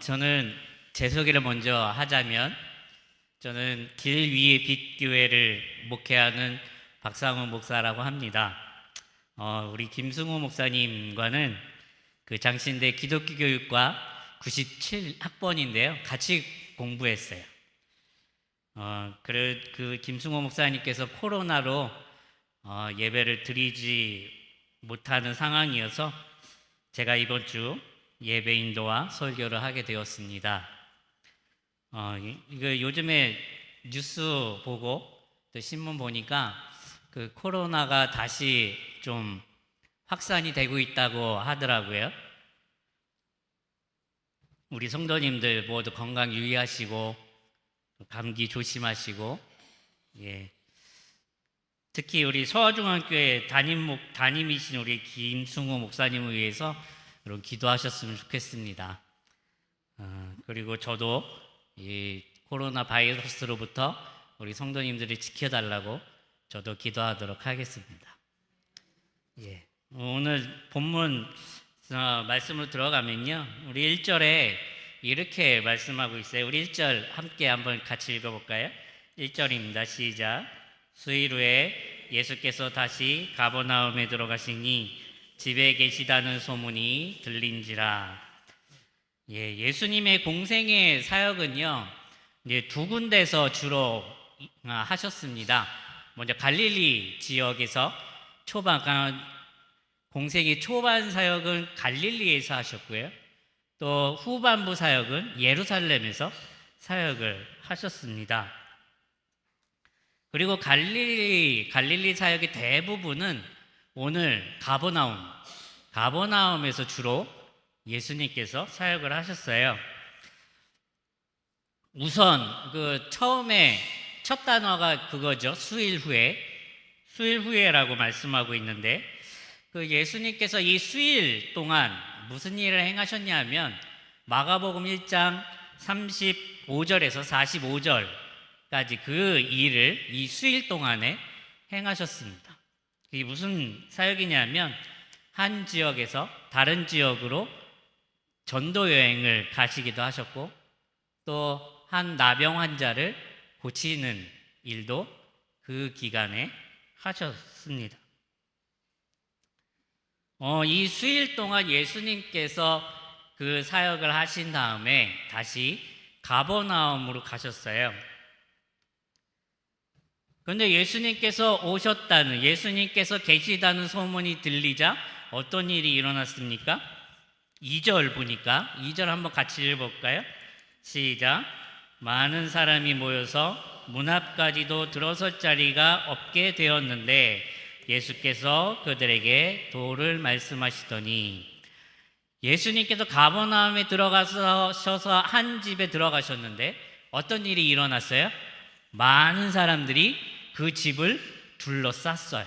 저는 제 소개를 먼저 하자면 저는 길 위의 빛 교회를 목회하는 박상훈 목사라고 합니다. 우리 김승호 목사님과는 그 장신대 기독교 교육과 97학번인데요. 같이 공부했어요. 그 김승호 목사님께서 코로나로 예배를 드리지 못하는 상황이어서 제가 이번 주 예배 인도와 설교를 하게 되었습니다. 이거 요즘에 뉴스 보고 또 신문 보니까 그 코로나가 다시 좀 확산이 되고 있다고 하더라고요. 우리 성도님들 모두 건강 유의하시고 감기 조심하시고, 특히 우리 서화중앙교회 담임이신 우리 김승호 목사님을 위해서 여러분 기도하셨으면 좋겠습니다. 그리고 저도 이 코로나 바이러스로부터 우리 성도님들을 지켜달라고 저도 기도하도록 하겠습니다. 오늘 본문 말씀으로 들어가면요, 우리 1절에 이렇게 말씀하고 있어요. 우리 1절 함께 한번 같이 읽어볼까요? 1절입니다. 시작. 수일 후에 예수께서 다시 가버나움에 들어가시니 집에 계시다는 소문이 들린지라. 예수님의 공생의 사역은요, 이제 두 군데서 주로 하셨습니다. 먼저 갈릴리 지역에서 공생의 초반 사역은 갈릴리에서 하셨고요. 또 후반부 사역은 예루살렘에서 사역을 하셨습니다. 그리고 갈릴리 사역의 대부분은 오늘 가버나움에서 주로 예수님께서 사역을 하셨어요. 우선 처음에 첫 단어가 그거죠. 수일 후에라고 말씀하고 있는데, 예수님께서 이 수일 동안 무슨 일을 행하셨냐면 마가복음 1장 35절에서 45절까지 그 일을 이 수일 동안에 행하셨습니다. 이게 무슨 사역이냐면 한 지역에서 다른 지역으로 전도 여행을 가시기도 하셨고, 또 한 나병 환자를 고치는 일도 그 기간에 하셨습니다. 이 수일 동안 예수님께서 그 사역을 하신 다음에 다시 가버나움으로 가셨어요. 그런데 예수님께서 계시다는 소문이 들리자 어떤 일이 일어났습니까? 2절 보니까 2절 한번 같이 읽어볼까요? 시작. 많은 사람이 모여서 문 앞까지도 들어설 자리가 없게 되었는데 예수께서 그들에게 도를 말씀하시더니, 예수님께서 가버나움에 들어가셔서 한 집에 들어가셨는데 어떤 일이 일어났어요? 많은 사람들이 그 집을 둘러쌌어요.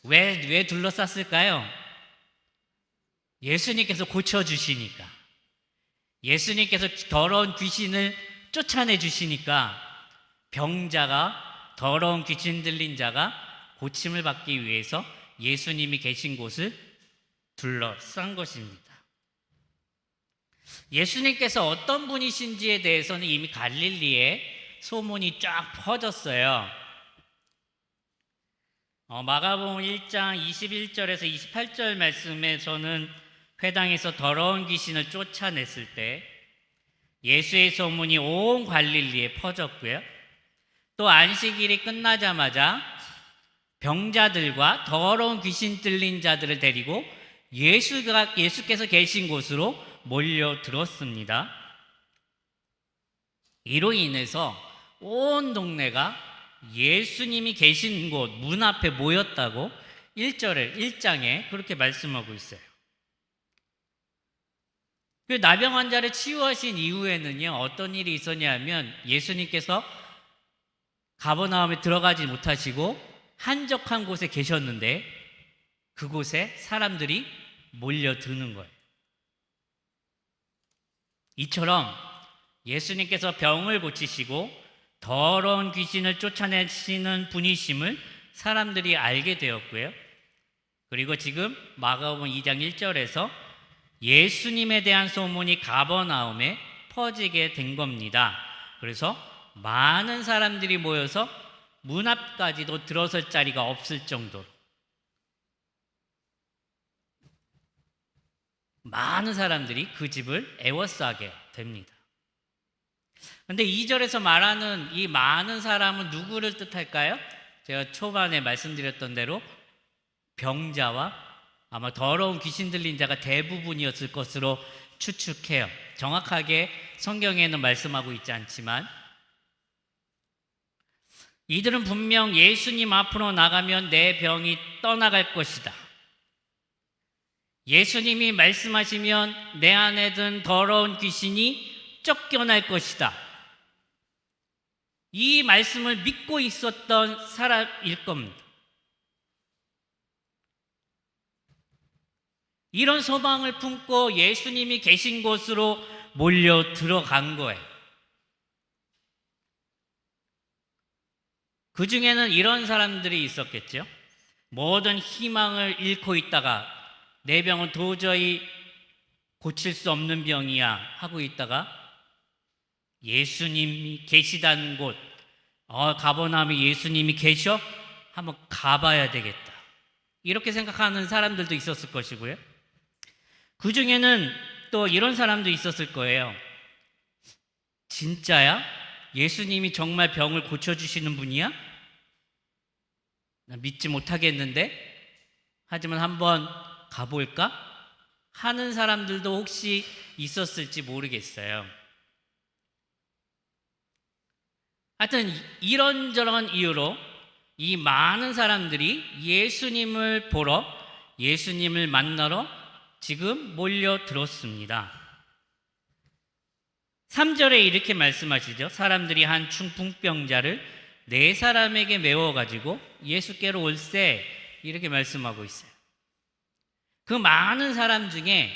왜 둘러쌌을까요? 예수님께서 고쳐주시니까, 예수님께서 더러운 귀신을 쫓아내 주시니까 더러운 귀신 들린 자가 고침을 받기 위해서 예수님이 계신 곳을 둘러싼 것입니다. 예수님께서 어떤 분이신지에 대해서는 이미 갈릴리에 소문이 쫙 퍼졌어요. 마가복음 1장 21절에서 28절 말씀에서는 회당에서 더러운 귀신을 쫓아냈을 때 예수의 소문이 온 갈릴리에 퍼졌고요. 또 안식일이 끝나자마자 병자들과 더러운 귀신 들린 자들을 데리고 예수께서 계신 곳으로 몰려들었습니다. 이로 인해서 온 동네가 예수님이 계신 곳 문 앞에 모였다고 1장에 그렇게 말씀하고 있어요. 그 나병 환자를 치유하신 이후에는요, 어떤 일이 있었냐면 예수님께서 가버나움에 들어가지 못하시고 한적한 곳에 계셨는데 그곳에 사람들이 몰려드는 거예요. 이처럼 예수님께서 병을 고치시고 더러운 귀신을 쫓아내시는 분이심을 사람들이 알게 되었고요. 그리고 지금 마가복음 2장 1절에서 예수님에 대한 소문이 가버나움에 퍼지게 된 겁니다. 그래서 많은 사람들이 모여서 문 앞까지도 들어설 자리가 없을 정도로 많은 사람들이 그 집을 애워싸게 됩니다. 그런데 2절에서 말하는 이 많은 사람은 누구를 뜻할까요? 제가 초반에 말씀드렸던 대로 병자와 아마 더러운 귀신 들린 자가 대부분이었을 것으로 추측해요. 정확하게 성경에는 말씀하고 있지 않지만 이들은 분명 예수님 앞으로 나가면 내 병이 떠나갈 것이다. 예수님이 말씀하시면 내 안에 든 더러운 귀신이 쫓겨날 것이다. 이 말씀을 믿고 있었던 사람일 겁니다. 이런 소망을 품고 예수님이 계신 곳으로 몰려 들어간 거예요. 그 중에는 이런 사람들이 있었겠죠. 모든 희망을 잃고 있다가 내 병은 도저히 고칠 수 없는 병이야 하고 있다가 예수님이 계시다는 곳, 가버나움에 예수님이 계셔? 한번 가봐야 되겠다. 이렇게 생각하는 사람들도 있었을 것이고요. 그 중에는 또 이런 사람도 있었을 거예요. 진짜야? 예수님이 정말 병을 고쳐주시는 분이야? 나 믿지 못하겠는데? 하지만 한번 가볼까? 하는 사람들도 혹시 있었을지 모르겠어요. 하여튼 이런저런 이유로 이 많은 사람들이 예수님을 보러, 예수님을 만나러 지금 몰려들었습니다. 3절에 이렇게 말씀하시죠. 사람들이 한 중풍병자를 4사람에게 메워가지고 예수께로 올세, 이렇게 말씀하고 있어요. 그 많은 사람 중에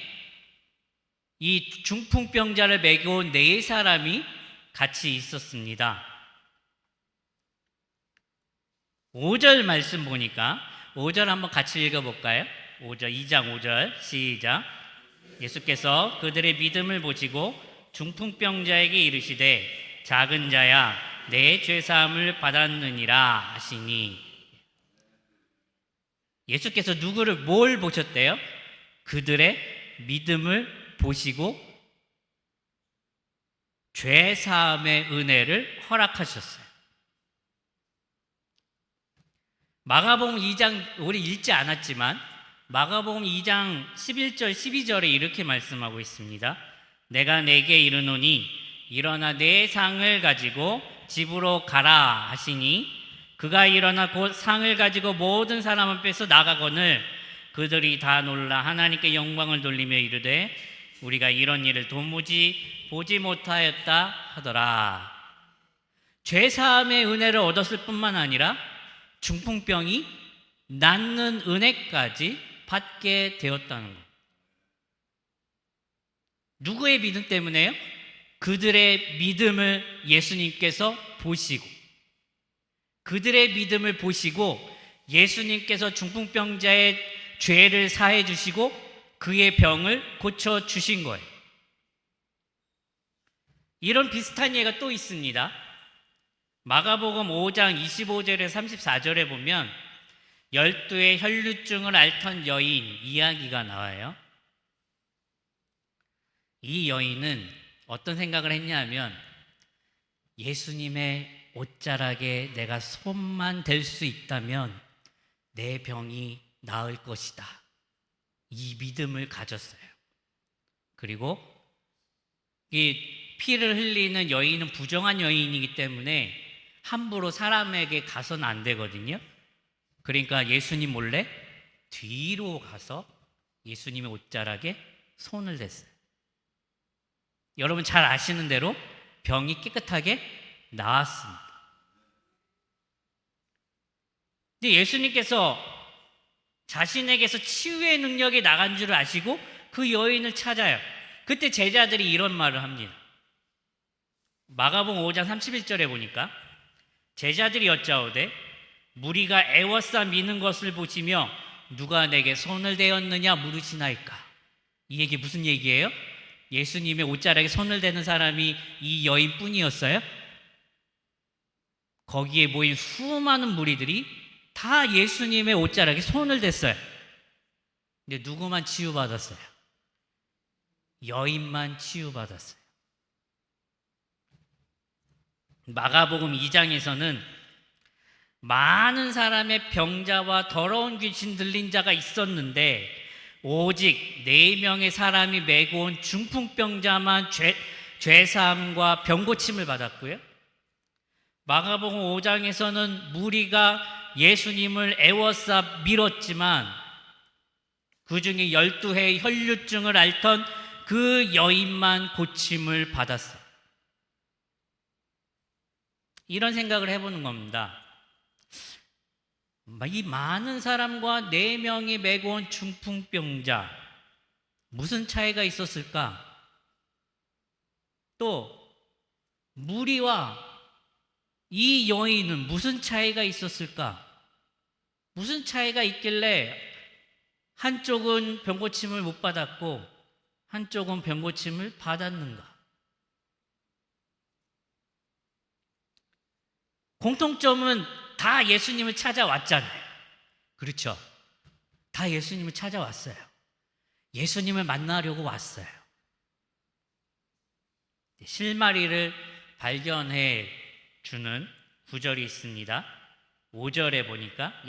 이 중풍병자를 메고 4사람이 같이 있었습니다. 5절 말씀 보니까 5절 한번 같이 읽어볼까요? 5절, 2장 5절 시작. 예수께서 그들의 믿음을 보시고 중풍병자에게 이르시되 작은 자야 내 죄사함을 받았느니라 하시니. 예수께서 누구를 뭘 보셨대요? 그들의 믿음을 보시고 죄사함의 은혜를 허락하셨어요. 마가복음 2장 우리 읽지 않았지만 마가복음 2장 11절 12절에 이렇게 말씀하고 있습니다. 내가 내게 이르노니 일어나 내 상을 가지고 집으로 가라 하시니 그가 일어나 곧 상을 가지고 모든 사람 앞에서 나가거늘 그들이 다 놀라 하나님께 영광을 돌리며 이르되 우리가 이런 일을 도무지 보지 못하였다 하더라. 죄사함의 은혜를 얻었을 뿐만 아니라 중풍병이 낫는 은혜까지 받게 되었다는 것. 누구의 믿음 때문에요? 그들의 믿음을 예수님께서 보시고 그들의 믿음을 보시고 예수님께서 중풍병자의 죄를 사해 주시고 그의 병을 고쳐 주신 거예요. 이런 비슷한 예가 또 있습니다. 마가복음 5장 25절에 34절에 보면 12의 혈루증을 앓던 여인 이야기가 나와요. 이 여인은 어떤 생각을 했냐면 예수님의 옷자락에 내가 손만 댈 수 있다면 내 병이 나을 것이다. 이 믿음을 가졌어요. 그리고 이 피를 흘리는 여인은 부정한 여인이기 때문에 함부로 사람에게 가서는 안 되거든요. 그러니까 예수님 몰래 뒤로 가서 예수님의 옷자락에 손을 댔어요. 여러분 잘 아시는 대로 병이 깨끗하게 나았습니다. 근데 예수님께서 자신에게서 치유의 능력이 나간 줄 아시고 그 여인을 찾아요. 그때 제자들이 이런 말을 합니다. 마가복음 5장 31절에 보니까 제자들이 여짜오되 무리가 애워싸 미는 것을 보시며 누가 내게 손을 대었느냐 물으시나이까. 이 얘기 무슨 얘기예요? 예수님의 옷자락에 손을 대는 사람이 이 여인뿐이었어요? 거기에 모인 수많은 무리들이 다 예수님의 옷자락에 손을 댔어요. 근데 누구만 치유받았어요? 여인만 치유받았어요. 마가복음 2장에서는 많은 사람의 병자와 더러운 귀신 들린 자가 있었는데 오직 4명의 사람이 메고 온 중풍병자만 죄사함과 병고침을 받았고요. 마가복음 5장에서는 무리가 예수님을 애워싸 밀었지만 그 중에 12해의 혈류증을 앓던 그 여인만 고침을 받았어요. 이런 생각을 해보는 겁니다. 이 많은 사람과 4명이 메고 온 중풍병자, 무슨 차이가 있었을까? 또 무리와 이 여인은 무슨 차이가 있었을까? 무슨 차이가 있길래 한쪽은 병고침을 못 받았고 한쪽은 병고침을 받았는가? 공통점은 다 예수님을 찾아왔잖아요. 그렇죠? 다 예수님을 찾아왔어요. 예수님을 만나려고 왔어요. 실마리를 발견해 주는 구절이 있습니다. 5절에 보니까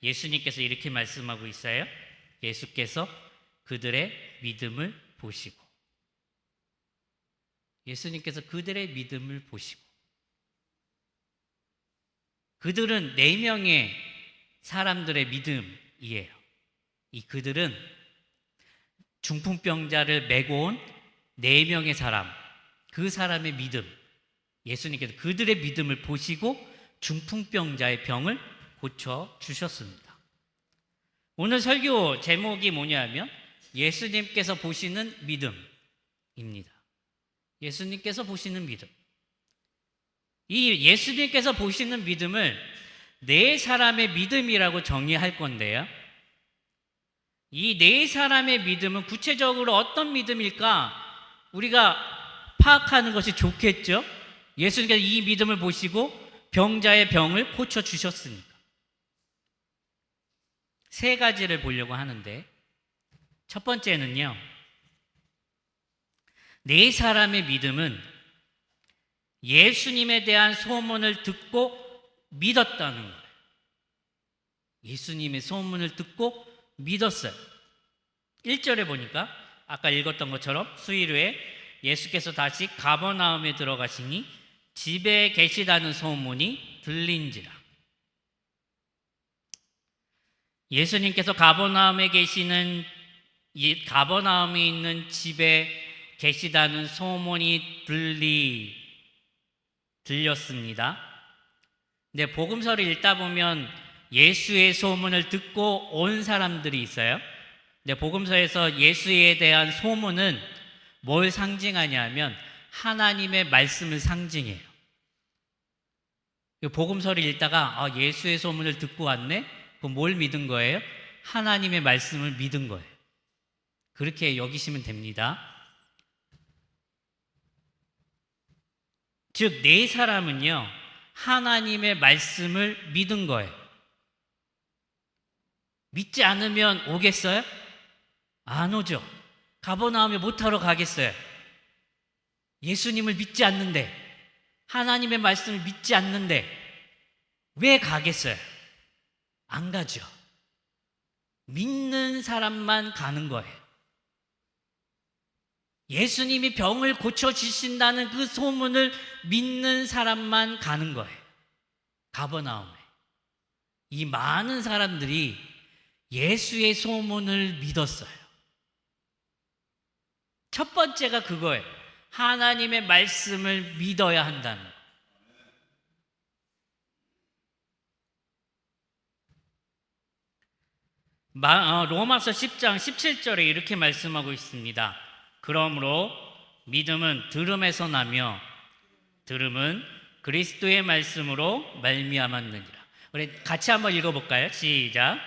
예수님께서 이렇게 말씀하고 있어요. 예수께서 그들의 믿음을 보시고, 예수님께서 그들의 믿음을 보시고, 그들은 4명의 사람들의 믿음이에요. 이 그들은 중풍병자를 메고 온 4명의 사람, 그 사람의 믿음, 예수님께서 그들의 믿음을 보시고 중풍병자의 병을 고쳐주셨습니다. 오늘 설교 제목이 뭐냐면 예수님께서 보시는 믿음입니다. 예수님께서 보시는 믿음. 이 예수님께서 보시는 믿음을 4사람의 믿음이라고 정의할 건데요. 이 4사람의 믿음은 구체적으로 어떤 믿음일까? 우리가 파악하는 것이 좋겠죠? 예수님께서 이 믿음을 보시고 병자의 병을 고쳐주셨으니까. 3가지를 보려고 하는데, 첫 번째는요, 4사람의 믿음은 예수님에 대한 소문을 듣고 믿었다는 거예요. 예수님의 소문을 듣고 믿었어요. 1절에 보니까 아까 읽었던 것처럼 수일 후에 예수께서 다시 가버나움에 들어가시니 집에 계시다는 소문이 들린지라. 예수님께서 가버나움에 있는 집에 계시다는 소문이 들렸습니다. 근데 복음서를 읽다 보면 예수의 소문을 듣고 온 사람들이 있어요. 근데 복음서에서 예수에 대한 소문은 뭘 상징하냐면 하나님의 말씀을 상징해요. 복음서를 읽다가 예수의 소문을 듣고 왔네? 그럼 뭘 믿은 거예요? 하나님의 말씀을 믿은 거예요. 그렇게 여기시면 됩니다. 즉 4사람은요 하나님의 말씀을 믿은 거예요. 믿지 않으면 오겠어요? 안 오죠. 가버나움에 못하러 가겠어요? 예수님을 믿지 않는데, 하나님의 말씀을 믿지 않는데 왜 가겠어요? 안 가죠. 믿는 사람만 가는 거예요. 예수님이 병을 고쳐주신다는 그 소문을 믿는 사람만 가는 거예요. 가버나움에. 이 많은 사람들이 예수의 소문을 믿었어요. 첫 번째가 그거예요. 하나님의 말씀을 믿어야 한다는 거. 로마서 10장 17절에 이렇게 말씀하고 있습니다. 그러므로 믿음은 들음에서 나며 들음은 그리스도의 말씀으로 말미암았느니라. 우리 같이 한번 읽어볼까요? 시작.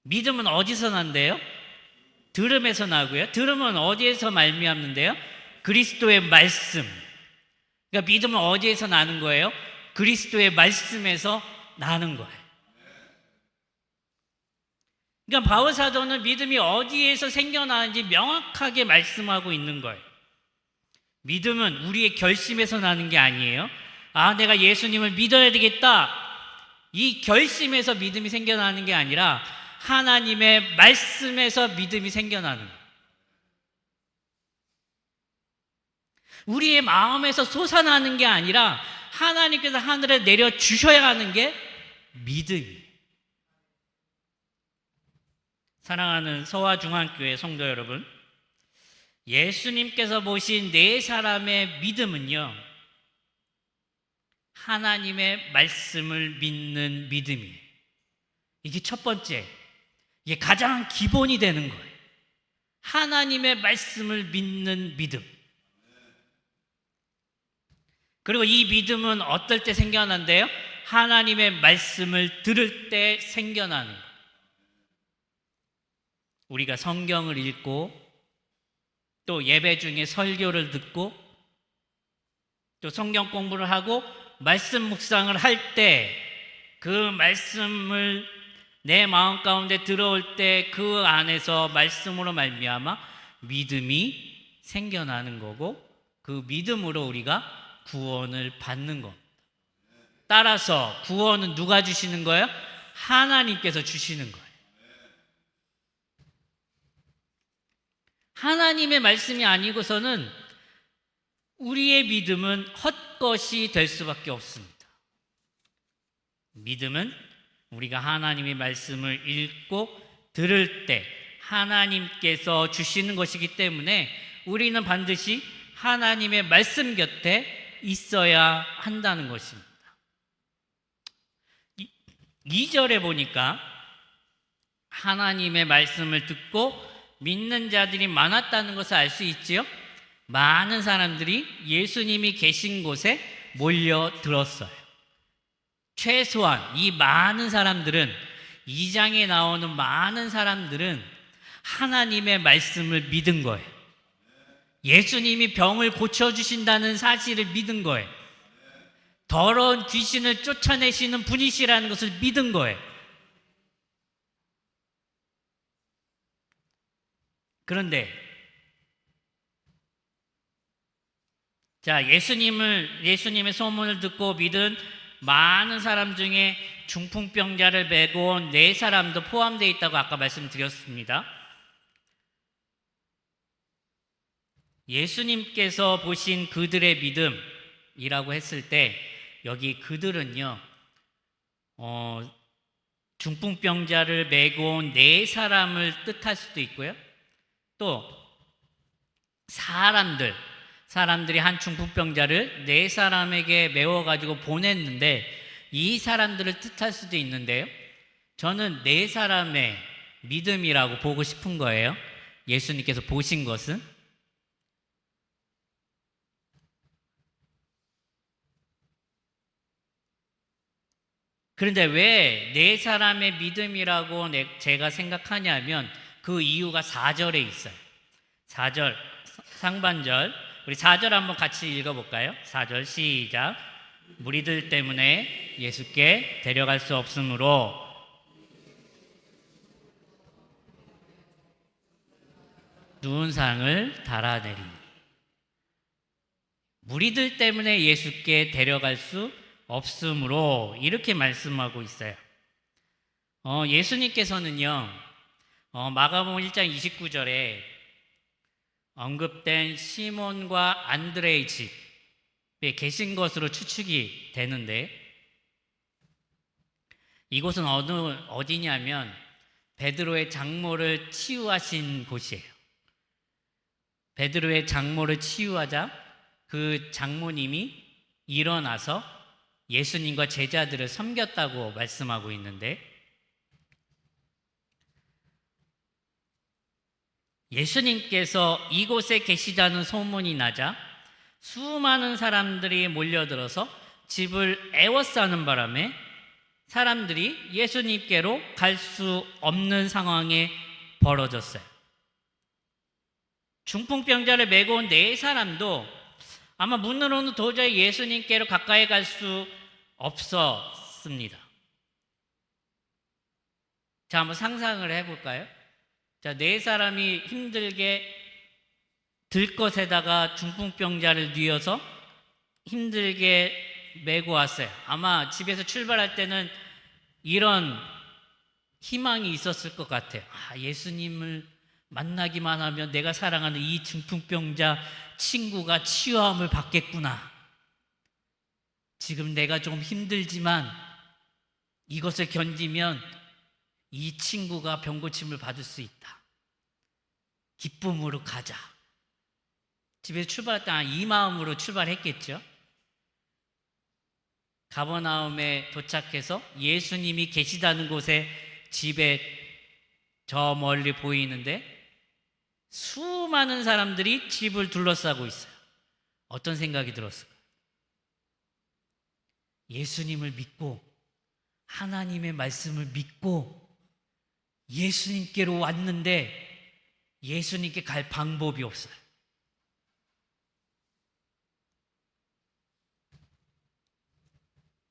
믿음은 어디서 난대요? 들음에서 나고요. 들음은 어디에서 말미암는데요? 그리스도의 말씀. 그러니까 믿음은 어디에서 나는 거예요? 그리스도의 말씀에서 나는 거예요. 그러니까 바울 사도는 믿음이 어디에서 생겨나는지 명확하게 말씀하고 있는 거예요. 믿음은 우리의 결심에서 나는 게 아니에요. 아, 내가 예수님을 믿어야 되겠다. 이 결심에서 믿음이 생겨나는 게 아니라 하나님의 말씀에서 믿음이 생겨나는 거예요. 우리의 마음에서 솟아나는 게 아니라 하나님께서 하늘에 내려주셔야 하는 게 믿음이에요. 사랑하는 서화중앙교회 성도 여러분, 예수님께서 보신 네 사람의 믿음은요, 하나님의 말씀을 믿는 믿음이에요. 이게 첫 번째, 이게 가장 기본이 되는 거예요. 하나님의 말씀을 믿는 믿음. 그리고 이 믿음은 어떨 때 생겨난대요? 하나님의 말씀을 들을 때 생겨나는 거예요. 우리가 성경을 읽고 또 예배 중에 설교를 듣고 또 성경 공부를 하고 말씀 묵상을 할 때 그 말씀을 내 마음 가운데 들어올 때 그 안에서 말씀으로 말미암아 믿음이 생겨나는 거고, 그 믿음으로 우리가 구원을 받는 겁니다. 따라서 구원은 누가 주시는 거예요? 하나님께서 주시는 거예요. 하나님의 말씀이 아니고서는 우리의 믿음은 헛것이 될 수밖에 없습니다. 믿음은 우리가 하나님의 말씀을 읽고 들을 때 하나님께서 주시는 것이기 때문에 우리는 반드시 하나님의 말씀 곁에 있어야 한다는 것입니다. 2절에 보니까 하나님의 말씀을 듣고 믿는 자들이 많았다는 것을 알 수 있지요. 많은 사람들이 예수님이 계신 곳에 몰려들었어요. 최소한 이 많은 사람들은, 2장에 나오는 많은 사람들은 하나님의 말씀을 믿은 거예요. 예수님이 병을 고쳐주신다는 사실을 믿은 거예요. 더러운 귀신을 쫓아내시는 분이시라는 것을 믿은 거예요. 그런데 자, 예수님의 소문을 듣고 믿은 많은 사람 중에 중풍병자를 메고 온 네 사람도 포함되어 있다고 아까 말씀드렸습니다. 예수님께서 보신 그들의 믿음이라고 했을 때 여기 그들은요, 중풍병자를 메고 온 네 사람을 뜻할 수도 있고요, 또 사람들이 한 중풍병자를 네 사람에게 메워가지고 보냈는데 이 사람들을 뜻할 수도 있는데요, 저는 네 사람의 믿음이라고 보고 싶은 거예요. 예수님께서 보신 것은. 그런데 왜 네 사람의 믿음이라고 제가 생각하냐면 그 이유가 4절에 있어요. 4절 상반절, 우리 4절 한번 같이 읽어볼까요? 4절 시작. 무리들 때문에 예수께 데려갈 수 없으므로 누운 상을 달아내리니. 무리들 때문에 예수께 데려갈 수 없으므로 이렇게 말씀하고 있어요. 예수님께서는요, 마가복음 1장 29절에 언급된 시몬과 안드레의 집에 계신 것으로 추측이 되는데, 이곳은 어디냐면 베드로의 장모를 치유하신 곳이에요. 베드로의 장모를 치유하자 그 장모님이 일어나서 예수님과 제자들을 섬겼다고 말씀하고 있는데, 예수님께서 이곳에 계시다는 소문이 나자 수많은 사람들이 몰려들어서 집을 에워싸는 바람에 사람들이 예수님께로 갈 수 없는 상황에 벌어졌어요. 중풍병자를 메고 온 네 사람도 아마 문으로는 도저히 예수님께로 가까이 갈 수 없었습니다. 자, 한번 상상을 해볼까요? 자, 네 사람이 힘들게 들것에다가 중풍병자를 뉘어서 힘들게 메고 왔어요. 아마 집에서 출발할 때는 이런 희망이 있었을 것 같아요. 예수님을 만나기만 하면 내가 사랑하는 이 중풍병자 친구가 치유함을 받겠구나. 지금 내가 좀 힘들지만 이것을 견디면 이 친구가 병고침을 받을 수 있다. 기쁨으로 가자. 집에서 출발할 때 이 마음으로 출발했겠죠. 가버나움에 도착해서 예수님이 계시다는 곳에 집에 저 멀리 보이는데 수많은 사람들이 집을 둘러싸고 있어요. 어떤 생각이 들었을까요? 예수님을 믿고 하나님의 말씀을 믿고 예수님께로 왔는데 예수님께 갈 방법이 없어요.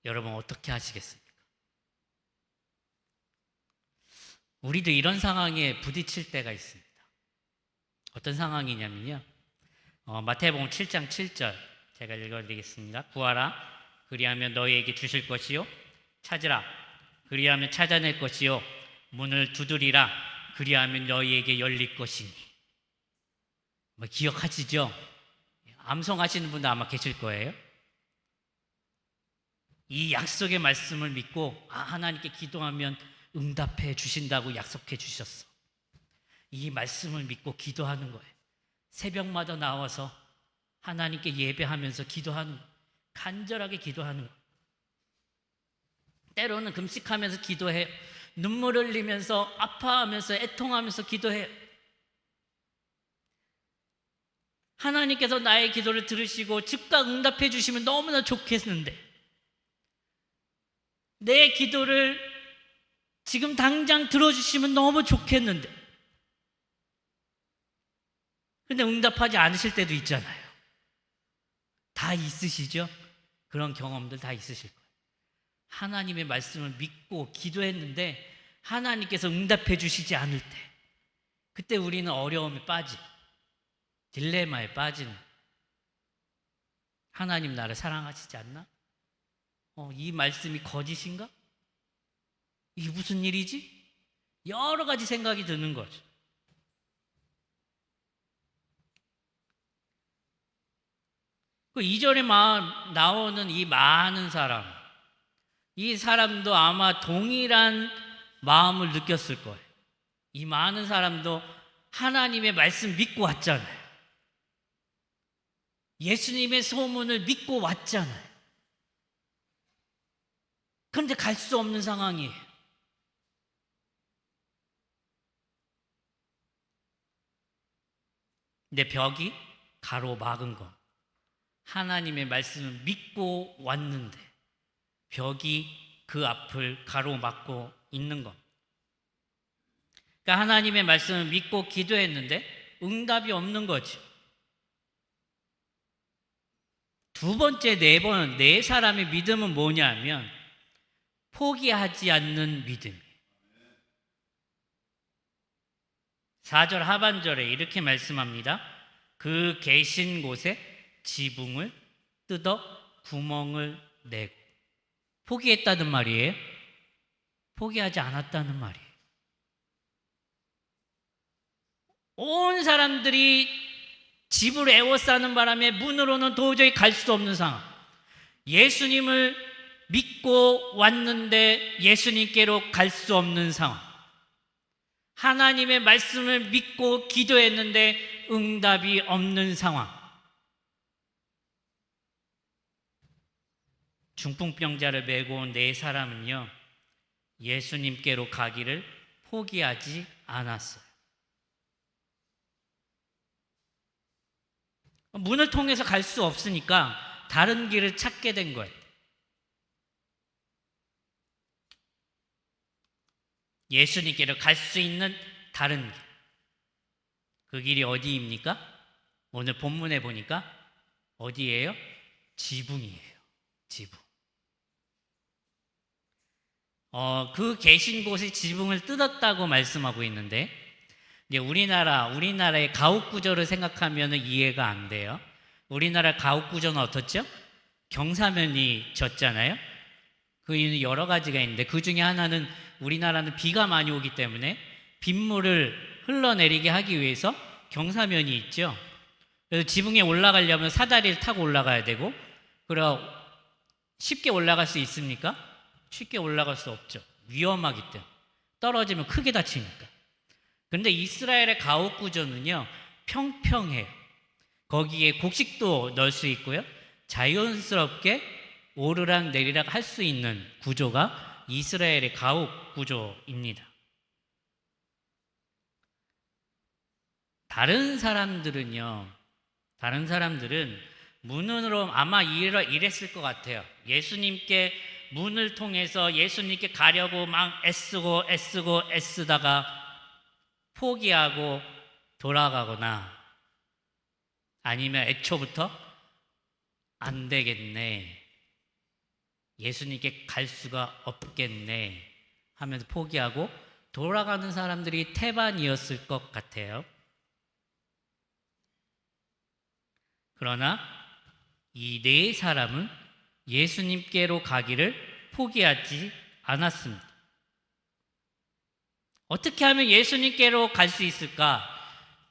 여러분 어떻게 하시겠습니까? 우리도 이런 상황에 부딪힐 때가 있습니다. 어떤 상황이냐면요. 마태복음 7장 7절 제가 읽어드리겠습니다. 구하라 그리하면 너희에게 주실 것이요 찾으라 그리하면 찾아낼 것이요 문을 두드리라 그리하면 너희에게 열릴 것이니. 기억하시죠? 암송하시는 분도 아마 계실 거예요. 이 약속의 말씀을 믿고 하나님께 기도하면 응답해 주신다고 약속해 주셨어. 이 말씀을 믿고 기도하는 거예요. 새벽마다 나와서 하나님께 예배하면서 기도하는 거예요. 간절하게 기도하는 거예요. 때로는 금식하면서 기도해요. 눈물 흘리면서 아파하면서 애통하면서 기도해요. 하나님께서 나의 기도를 들으시고 즉각 응답해 주시면 너무나 좋겠는데 내 기도를 지금 당장 들어주시면 너무 좋겠는데 근데 응답하지 않으실 때도 있잖아요. 다 있으시죠? 그런 경험들 다 있으실 거예요. 하나님의 말씀을 믿고 기도했는데 하나님께서 응답해 주시지 않을 때 그때 우리는 어려움에 빠지 딜레마에 빠지는 하나님 나를 사랑하시지 않나? 이 말씀이 거짓인가? 이게 무슨 일이지? 여러 가지 생각이 드는 거죠. 그 2절에 나오는 이 많은 사람, 이 사람도 아마 동일한 마음을 느꼈을 거예요. 이 많은 사람도 하나님의 말씀 믿고 왔잖아요. 예수님의 소문을 믿고 왔잖아요. 그런데 갈 수 없는 상황이에요. 내 벽이 가로막은 것. 하나님의 말씀을 믿고 왔는데 벽이 그 앞을 가로막고 있는 것. 그러니까 하나님의 말씀을 믿고 기도했는데 응답이 없는 거죠. 두 번째, 네 사람의 믿음은 뭐냐면 포기하지 않는 믿음이에요. 4절 하반절에 이렇게 말씀합니다. 그 계신 곳에 지붕을 뜯어 구멍을 내고. 포기했다는 말이에요? 포기하지 않았다는 말이에요. 온 사람들이 집을 에워싸는 바람에 문으로는 도저히 갈 수 없는 상황. 예수님을 믿고 왔는데 예수님께로 갈 수 없는 상황. 하나님의 말씀을 믿고 기도했는데 응답이 없는 상황. 중풍병자를 메고 온 네 사람은요, 예수님께로 가기를 포기하지 않았어요. 문을 통해서 갈 수 없으니까 다른 길을 찾게 된 거예요. 예수님께로 갈 수 있는 다른 길. 그 길이 어디입니까? 오늘 본문에 보니까 어디예요? 지붕이에요. 지붕. 그 계신 곳에 지붕을 뜯었다고 말씀하고 있는데, 이제 우리나라의 가옥 구조를 생각하면 이해가 안 돼요. 우리나라 가옥 구조는 어떻죠? 경사면이 졌잖아요. 그 이유는 여러 가지가 있는데, 그 중에 하나는 우리나라는 비가 많이 오기 때문에 빗물을 흘러내리게 하기 위해서 경사면이 있죠. 그래서 지붕에 올라가려면 사다리를 타고 올라가야 되고, 그럼 쉽게 올라갈 수 있습니까? 쉽게 올라갈 수 없죠. 위험하기 때문에. 떨어지면 크게 다치니까. 근데 이스라엘의 가옥 구조는요, 평평해요. 거기에 곡식도 넣을 수 있고요, 자연스럽게 오르락 내리락 할 수 있는 구조가 이스라엘의 가옥 구조입니다. 다른 사람들은 문으로 아마 이랬을 것 같아요. 예수님께 문을 통해서 예수님께 가려고 막 애쓰다가 포기하고 돌아가거나, 아니면 애초부터 안 되겠네, 예수님께 갈 수가 없겠네 하면서 포기하고 돌아가는 사람들이 태반이었을 것 같아요. 그러나 이 네 사람은 예수님께로 가기를 포기하지 않았습니다. 어떻게 하면 예수님께로 갈 수 있을까?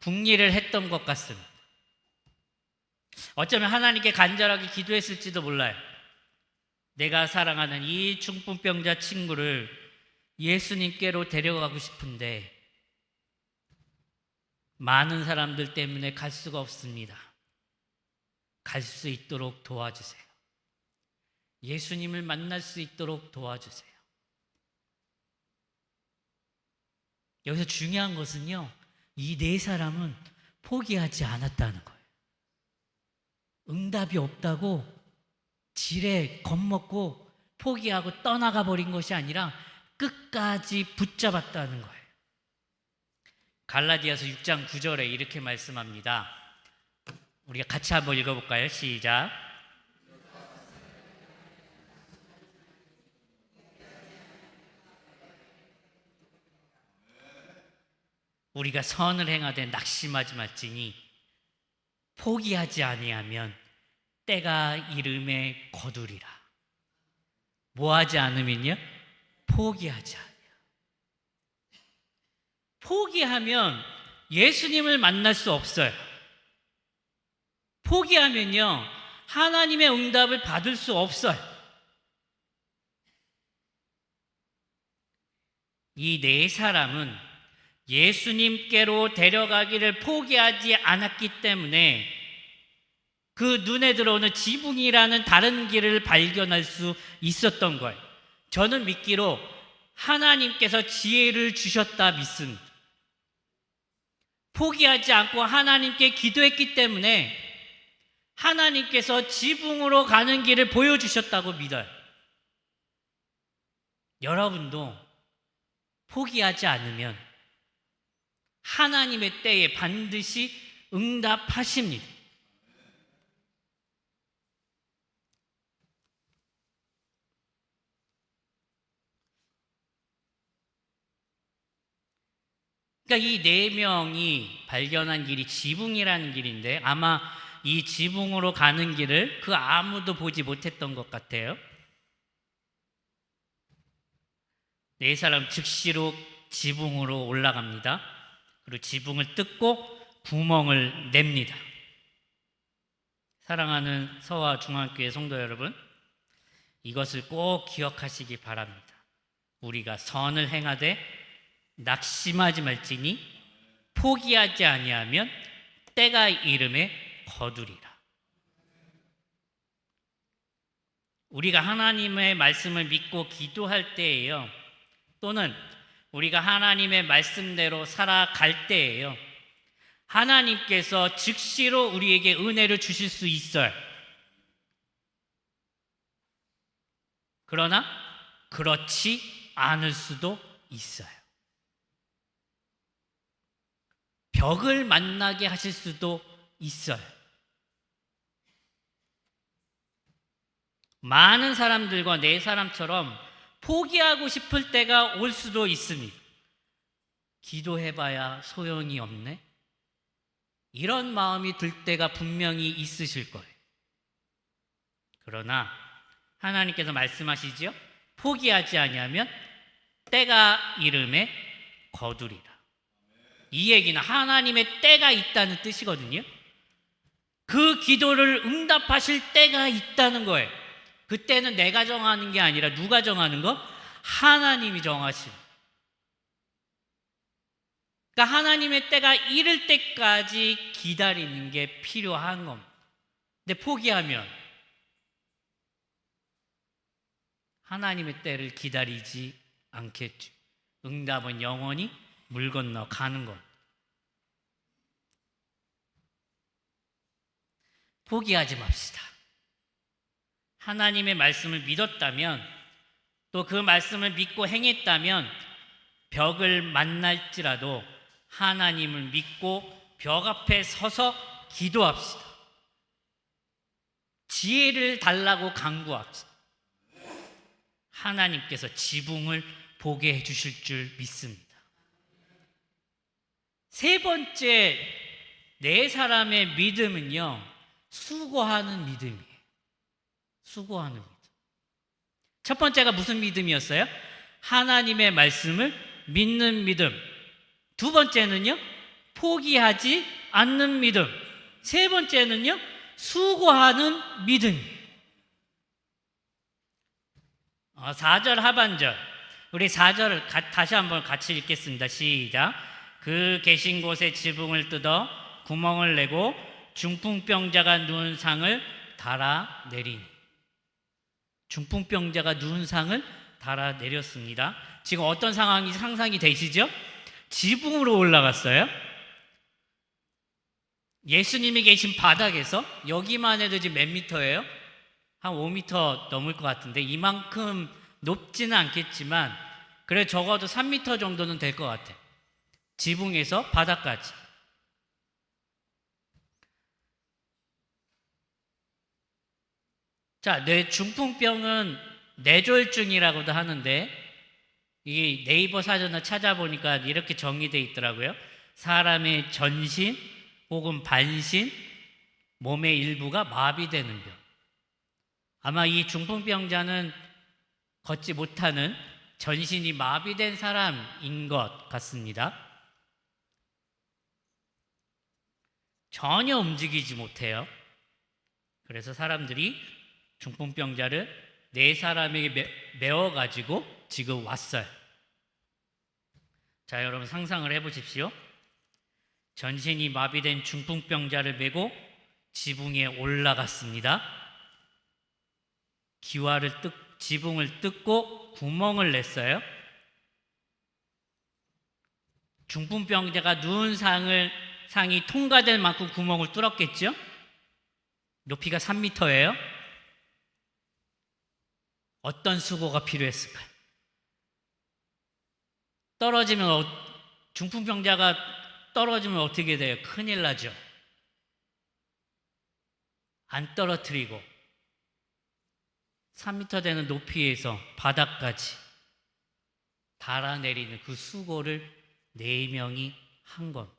궁리를 했던 것 같습니다. 어쩌면 하나님께 간절하게 기도했을지도 몰라요. 내가 사랑하는 이 중풍병자 친구를 예수님께로 데려가고 싶은데 많은 사람들 때문에 갈 수가 없습니다. 갈 수 있도록 도와주세요. 예수님을 만날 수 있도록 도와주세요. 여기서 중요한 것은요, 이 네 사람은 포기하지 않았다는 거예요. 응답이 없다고 지레 겁먹고 포기하고 떠나가 버린 것이 아니라 끝까지 붙잡았다는 거예요. 갈라디아서 6장 9절에 이렇게 말씀합니다. 우리가 같이 한번 읽어볼까요? 시작. 우리가 선을 행하되 낙심하지 말지니 포기하지 아니하면 때가 이름에 거두리라. 뭐하지 않으면요? 포기하지 않아요. 포기하면 예수님을 만날 수 없어요. 포기하면요, 하나님의 응답을 받을 수 없어요. 이 네 사람은 예수님께로 데려가기를 포기하지 않았기 때문에 그 눈에 들어오는 지붕이라는 다른 길을 발견할 수 있었던 거예요. 저는 믿기로 하나님께서 지혜를 주셨다 믿습니다. 포기하지 않고 하나님께 기도했기 때문에 하나님께서 지붕으로 가는 길을 보여주셨다고 믿어요. 여러분도 포기하지 않으면 하나님의 때에 반드시 응답하십니다. 그러니까 이 네 명이 발견한 길이 지붕이라는 길인데, 아마 이 지붕으로 가는 길을 그 아무도 보지 못했던 것 같아요. 네 사람 즉시로 지붕으로 올라갑니다. 그리고 지붕을 뜯고 구멍을 냅니다. 사랑하는 서화 중앙교회 성도 여러분, 이것을 꼭 기억하시기 바랍니다. 우리가 선을 행하되 낙심하지 말지니 포기하지 아니하면 때가 이름에 거두리라. 우리가 하나님의 말씀을 믿고 기도할 때예요, 또는 우리가 하나님의 말씀대로 살아갈 때예요, 하나님께서 즉시로 우리에게 은혜를 주실 수 있어요. 그러나 그렇지 않을 수도 있어요. 벽을 만나게 하실 수도 있어요. 많은 사람들과 내 사람처럼 포기하고 싶을 때가 올 수도 있습니다. 기도해봐야 소용이 없네? 이런 마음이 들 때가 분명히 있으실 거예요. 그러나 하나님께서 말씀하시죠. 포기하지 아니하면 때가 이름에 거두리라. 이 얘기는 하나님의 때가 있다는 뜻이거든요. 그 기도를 응답하실 때가 있다는 거예요. 그때는 내가 정하는 게 아니라 누가 정하는 거? 하나님이 정하시는. 그러니까 하나님의 때가 이를 때까지 기다리는 게 필요한 겁니다. 근데 포기하면 하나님의 때를 기다리지 않겠죠. 응답은 영원히 물 건너 가는 것. 포기하지 맙시다. 하나님의 말씀을 믿었다면, 또 그 말씀을 믿고 행했다면 벽을 만날지라도 하나님을 믿고 벽 앞에 서서 기도합시다. 지혜를 달라고 간구합시다. 하나님께서 지붕을 보게 해주실 줄 믿습니다. 세 번째, 네 사람의 믿음은요, 수고하는 믿음이에요. 수고하는 믿음. 첫 번째가 무슨 믿음이었어요? 하나님의 말씀을 믿는 믿음. 두 번째는요, 포기하지 않는 믿음. 세 번째는요, 수고하는 믿음이에요. 4절 하반절, 우리 4절을 다시 한번 같이 읽겠습니다. 시작. 그 계신 곳에 지붕을 뜯어 구멍을 내고 중풍병자가 누운 상을 달아 내리니. 중풍병자가 누운 상을 달아 내렸습니다. 지금 어떤 상황이 상상이 되시죠? 지붕으로 올라갔어요. 예수님이 계신 바닥에서, 여기만 해도 지금 몇 미터예요? 한 5미터 넘을 것 같은데, 이만큼 높지는 않겠지만 그래 적어도 3미터 정도는 될 것 같아요. 지붕에서 바닥까지. 자, 중풍병은 뇌졸중이라고도 하는데, 이 네이버 사전을 찾아보니까 이렇게 정의되어 있더라고요. 사람의 전신 혹은 반신, 몸의 일부가 마비되는 병. 아마 이 중풍병자는 걷지 못하는, 전신이 마비된 사람인 것 같습니다. 전혀 움직이지 못해요. 그래서 사람들이 중풍병자를 네 사람에게 메워가지고 지금 왔어요. 자, 여러분 상상을 해보십시오. 전신이 마비된 중풍병자를 메고 지붕에 올라갔습니다. 지붕을 뜯고 구멍을 냈어요. 중풍병자가 누운 상이 통과될 만큼 구멍을 뚫었겠죠? 높이가 3m예요. 어떤 수고가 필요했을까요? 중풍병자가 떨어지면 어떻게 돼요? 큰일 나죠. 안 떨어뜨리고 3m 되는 높이에서 바닥까지 달아내리는 그 수고를 4명이 한 것.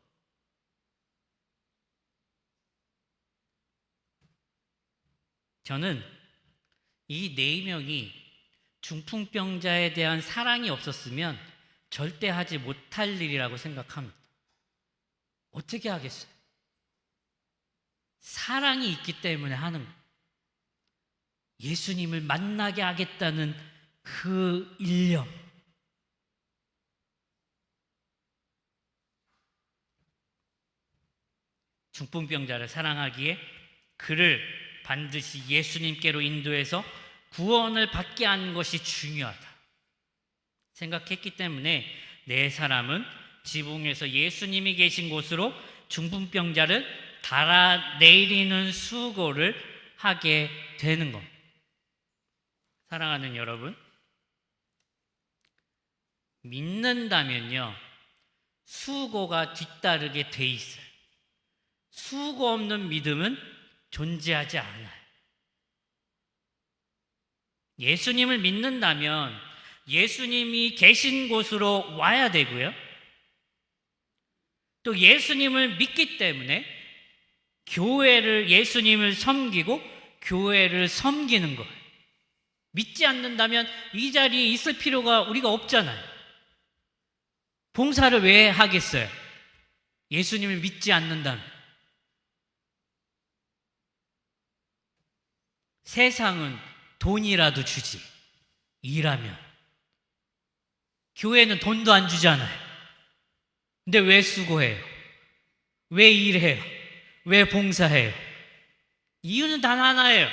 저는 이 4명이 중풍병자에 대한 사랑이 없었으면 절대 하지 못할 일이라고 생각합니다. 어떻게 하겠어요? 사랑이 있기 때문에 하는 거예요. 예수님을 만나게 하겠다는 그 일념. 중풍병자를 사랑하기에 그를 반드시 예수님께로 인도해서 구원을 받게 하는 것이 중요하다 생각했기 때문에 네 사람은 지붕에서 예수님이 계신 곳으로 중풍병자를 달아내리는 수고를 하게 되는 것. 사랑하는 여러분, 믿는다면요, 수고가 뒤따르게 돼 있어요. 수고 없는 믿음은 존재하지 않아요. 예수님을 믿는다면 예수님이 계신 곳으로 와야 되고요. 또 예수님을 믿기 때문에 교회를, 예수님을 섬기고 교회를 섬기는 거예요. 믿지 않는다면 이 자리에 있을 필요가 우리가 없잖아요. 봉사를 왜 하겠어요? 예수님을 믿지 않는다면. 세상은 돈이라도 주지, 일하면. 교회는 돈도 안 주잖아요. 근데 왜 수고해요? 왜 일해요? 왜 봉사해요? 이유는 단 하나예요.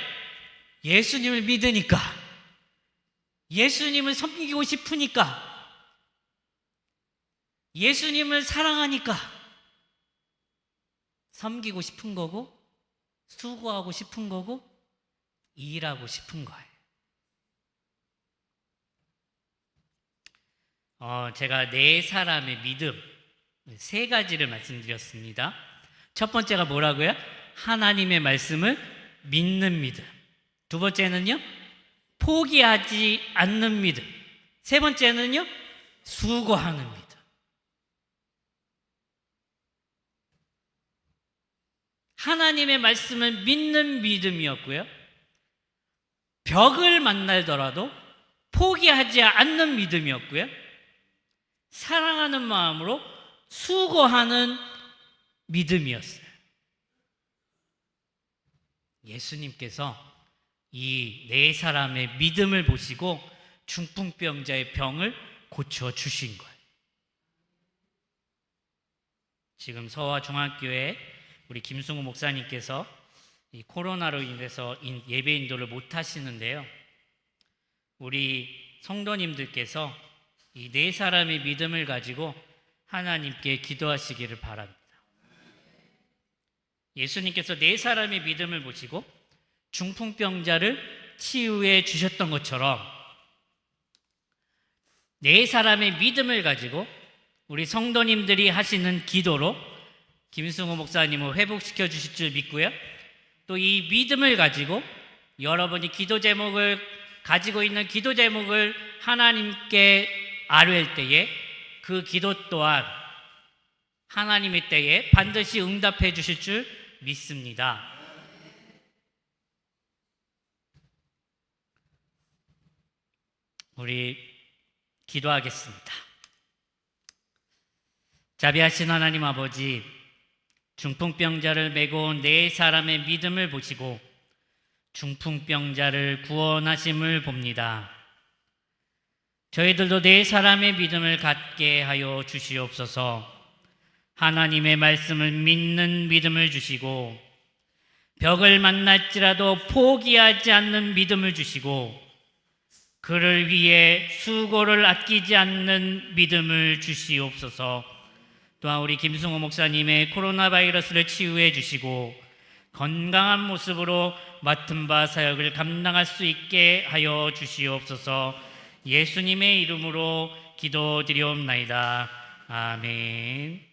예수님을 믿으니까. 예수님을 섬기고 싶으니까. 예수님을 사랑하니까. 섬기고 싶은 거고, 수고하고 싶은 거고, 일하고 싶은 거예요. 제가 네 사람의 믿음, 세 가지를 말씀드렸습니다. 첫 번째가 뭐라고요? 하나님의 말씀을 믿는 믿음. 두 번째는요, 포기하지 않는 믿음. 세 번째는요, 수고하는 믿음. 하나님의 말씀을 믿는 믿음이었고요, 벽을 만나더라도 포기하지 않는 믿음이었고요, 사랑하는 마음으로 수고하는 믿음이었어요. 예수님께서 이 네 사람의 믿음을 보시고 중풍병자의 병을 고쳐주신 거예요. 지금 서화 중학교에 우리 김승우 목사님께서 이 코로나로 인해서 예배 인도를 못 하시는데요, 우리 성도님들께서 이 네 사람의 믿음을 가지고 하나님께 기도하시기를 바랍니다. 예수님께서 네 사람의 믿음을 보시고 중풍병자를 치유해 주셨던 것처럼 네 사람의 믿음을 가지고 우리 성도님들이 하시는 기도로 김승호 목사님을 회복시켜 주실 줄 믿고요, 또 이 믿음을 가지고 여러분이 기도 제목을 가지고 있는 기도 제목을 하나님께 아뢰일 때에 그 기도 또한 하나님의 때에 반드시 응답해 주실 줄 믿습니다. 우리 기도하겠습니다. 자비하신 하나님 아버지, 중풍병자를 메고 온 네 사람의 믿음을 보시고 중풍병자를 구원하심을 봅니다. 저희들도 네 사람의 믿음을 갖게 하여 주시옵소서. 하나님의 말씀을 믿는 믿음을 주시고 벽을 만날지라도 포기하지 않는 믿음을 주시고 그를 위해 수고를 아끼지 않는 믿음을 주시옵소서. 또한 우리 김승호 목사님의 코로나 바이러스를 치유해 주시고 건강한 모습으로 맡은 바 사역을 감당할 수 있게 하여 주시옵소서. 예수님의 이름으로 기도드리옵나이다. 아멘.